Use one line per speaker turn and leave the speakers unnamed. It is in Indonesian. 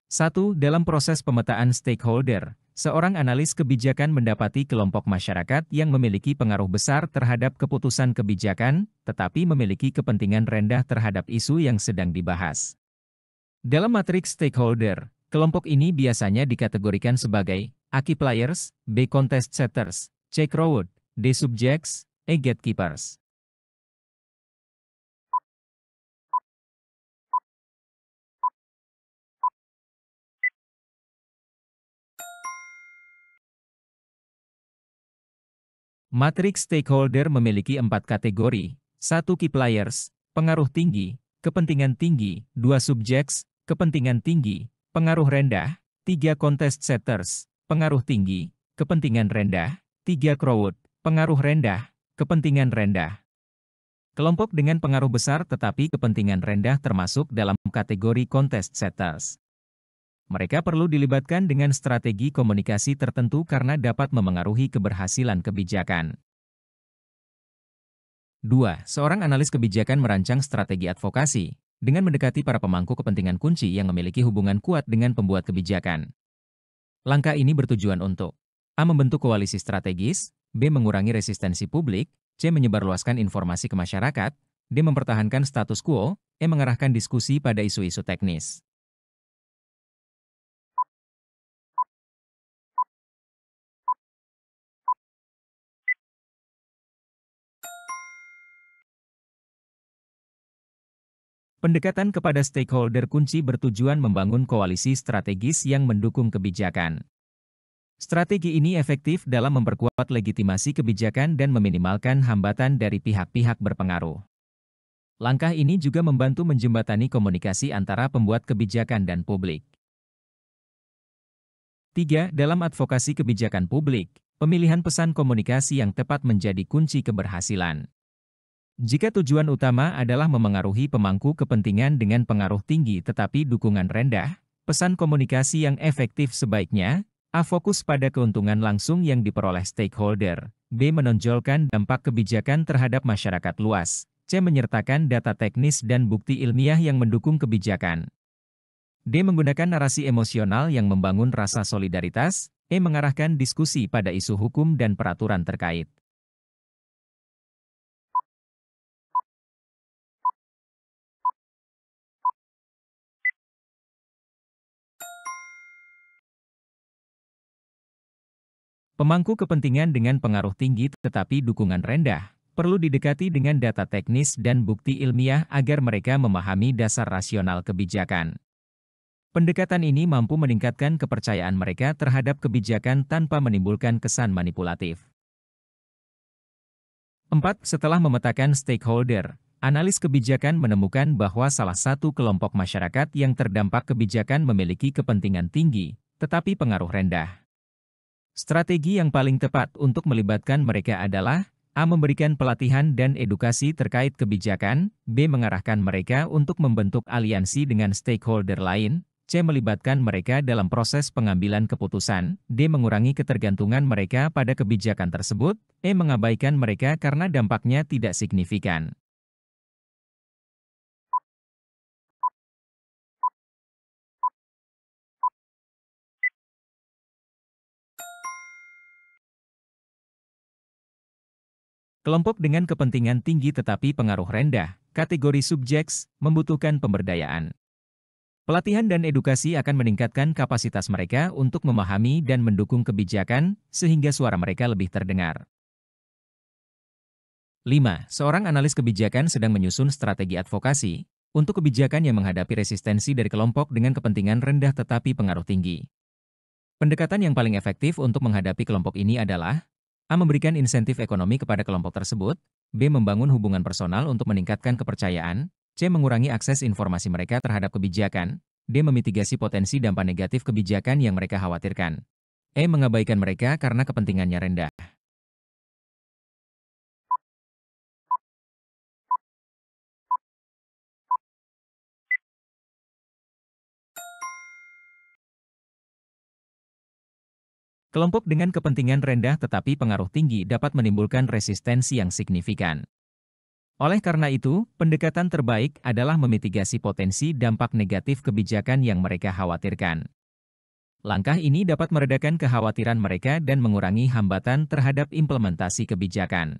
1. Dalam proses pemetaan stakeholder, seorang analis kebijakan mendapati kelompok masyarakat yang memiliki pengaruh besar terhadap keputusan kebijakan, tetapi memiliki kepentingan rendah terhadap isu yang sedang dibahas. Dalam matriks stakeholder, kelompok ini biasanya dikategorikan sebagai A. Key players, B. Contest setters, C. Crowd, D. Subjects, E. Gatekeepers. Matriks stakeholder memiliki 4 kategori: 1. Key players, pengaruh tinggi, kepentingan tinggi; 2. Subjects, kepentingan tinggi, pengaruh rendah; 3. Contest setters, pengaruh tinggi, kepentingan rendah; 3. Crowd, pengaruh rendah, kepentingan rendah. Kelompok dengan pengaruh besar tetapi kepentingan rendah termasuk dalam kategori contest setters. Mereka perlu dilibatkan dengan strategi komunikasi tertentu karena dapat memengaruhi keberhasilan kebijakan. 2. Seorang analis kebijakan merancang strategi advokasi dengan mendekati para pemangku kepentingan kunci yang memiliki hubungan kuat dengan pembuat kebijakan. Langkah ini bertujuan untuk A. Membentuk koalisi strategis, B. Mengurangi resistensi publik, C. Menyebarluaskan informasi ke masyarakat, D. Mempertahankan status quo, E. Mengarahkan diskusi pada isu-isu teknis. Pendekatan kepada stakeholder kunci bertujuan membangun koalisi strategis yang mendukung kebijakan. Strategi ini efektif dalam memperkuat legitimasi kebijakan dan meminimalkan hambatan dari pihak-pihak berpengaruh. Langkah ini juga membantu menjembatani komunikasi antara pembuat kebijakan dan publik. 3. Dalam advokasi kebijakan publik, pemilihan pesan komunikasi yang tepat menjadi kunci keberhasilan. Jika tujuan utama adalah memengaruhi pemangku kepentingan dengan pengaruh tinggi tetapi dukungan rendah, pesan komunikasi yang efektif sebaiknya A. Fokus pada keuntungan langsung yang diperoleh stakeholder, B. Menonjolkan dampak kebijakan terhadap masyarakat luas, C. Menyertakan data teknis dan bukti ilmiah yang mendukung kebijakan, D. Menggunakan narasi emosional yang membangun rasa solidaritas, E. Mengarahkan diskusi pada isu hukum dan peraturan terkait. Pemangku kepentingan dengan pengaruh tinggi tetapi dukungan rendah, perlu didekati dengan data teknis dan bukti ilmiah agar mereka memahami dasar rasional kebijakan. Pendekatan ini mampu meningkatkan kepercayaan mereka terhadap kebijakan tanpa menimbulkan kesan manipulatif. 4. Setelah memetakan stakeholder, analis kebijakan menemukan bahwa salah satu kelompok masyarakat yang terdampak kebijakan memiliki kepentingan tinggi, tetapi pengaruh rendah. Strategi yang paling tepat untuk melibatkan mereka adalah A. Memberikan pelatihan dan edukasi terkait kebijakan, B. Mengarahkan mereka untuk membentuk aliansi dengan stakeholder lain, C. Melibatkan mereka dalam proses pengambilan keputusan, D. Mengurangi ketergantungan mereka pada kebijakan tersebut, E. Mengabaikan mereka karena dampaknya tidak signifikan. Kelompok dengan kepentingan tinggi tetapi pengaruh rendah, kategori subjeks, membutuhkan pemberdayaan. Pelatihan dan edukasi akan meningkatkan kapasitas mereka untuk memahami dan mendukung kebijakan, sehingga suara mereka lebih terdengar. 5. Seorang analis kebijakan sedang menyusun strategi advokasi untuk kebijakan yang menghadapi resistensi dari kelompok dengan kepentingan rendah tetapi pengaruh tinggi. Pendekatan yang paling efektif untuk menghadapi kelompok ini adalah A. Memberikan insentif ekonomi kepada kelompok tersebut, B. Membangun hubungan personal untuk meningkatkan kepercayaan, C. Mengurangi akses informasi mereka terhadap kebijakan, D. Memitigasi potensi dampak negatif kebijakan yang mereka khawatirkan, E. Mengabaikan mereka karena kepentingannya rendah. Kelompok dengan kepentingan rendah tetapi pengaruh tinggi dapat menimbulkan resistensi yang signifikan. Oleh karena itu, pendekatan terbaik adalah memitigasi potensi dampak negatif kebijakan yang mereka khawatirkan. Langkah ini dapat meredakan kekhawatiran mereka dan mengurangi hambatan terhadap implementasi kebijakan.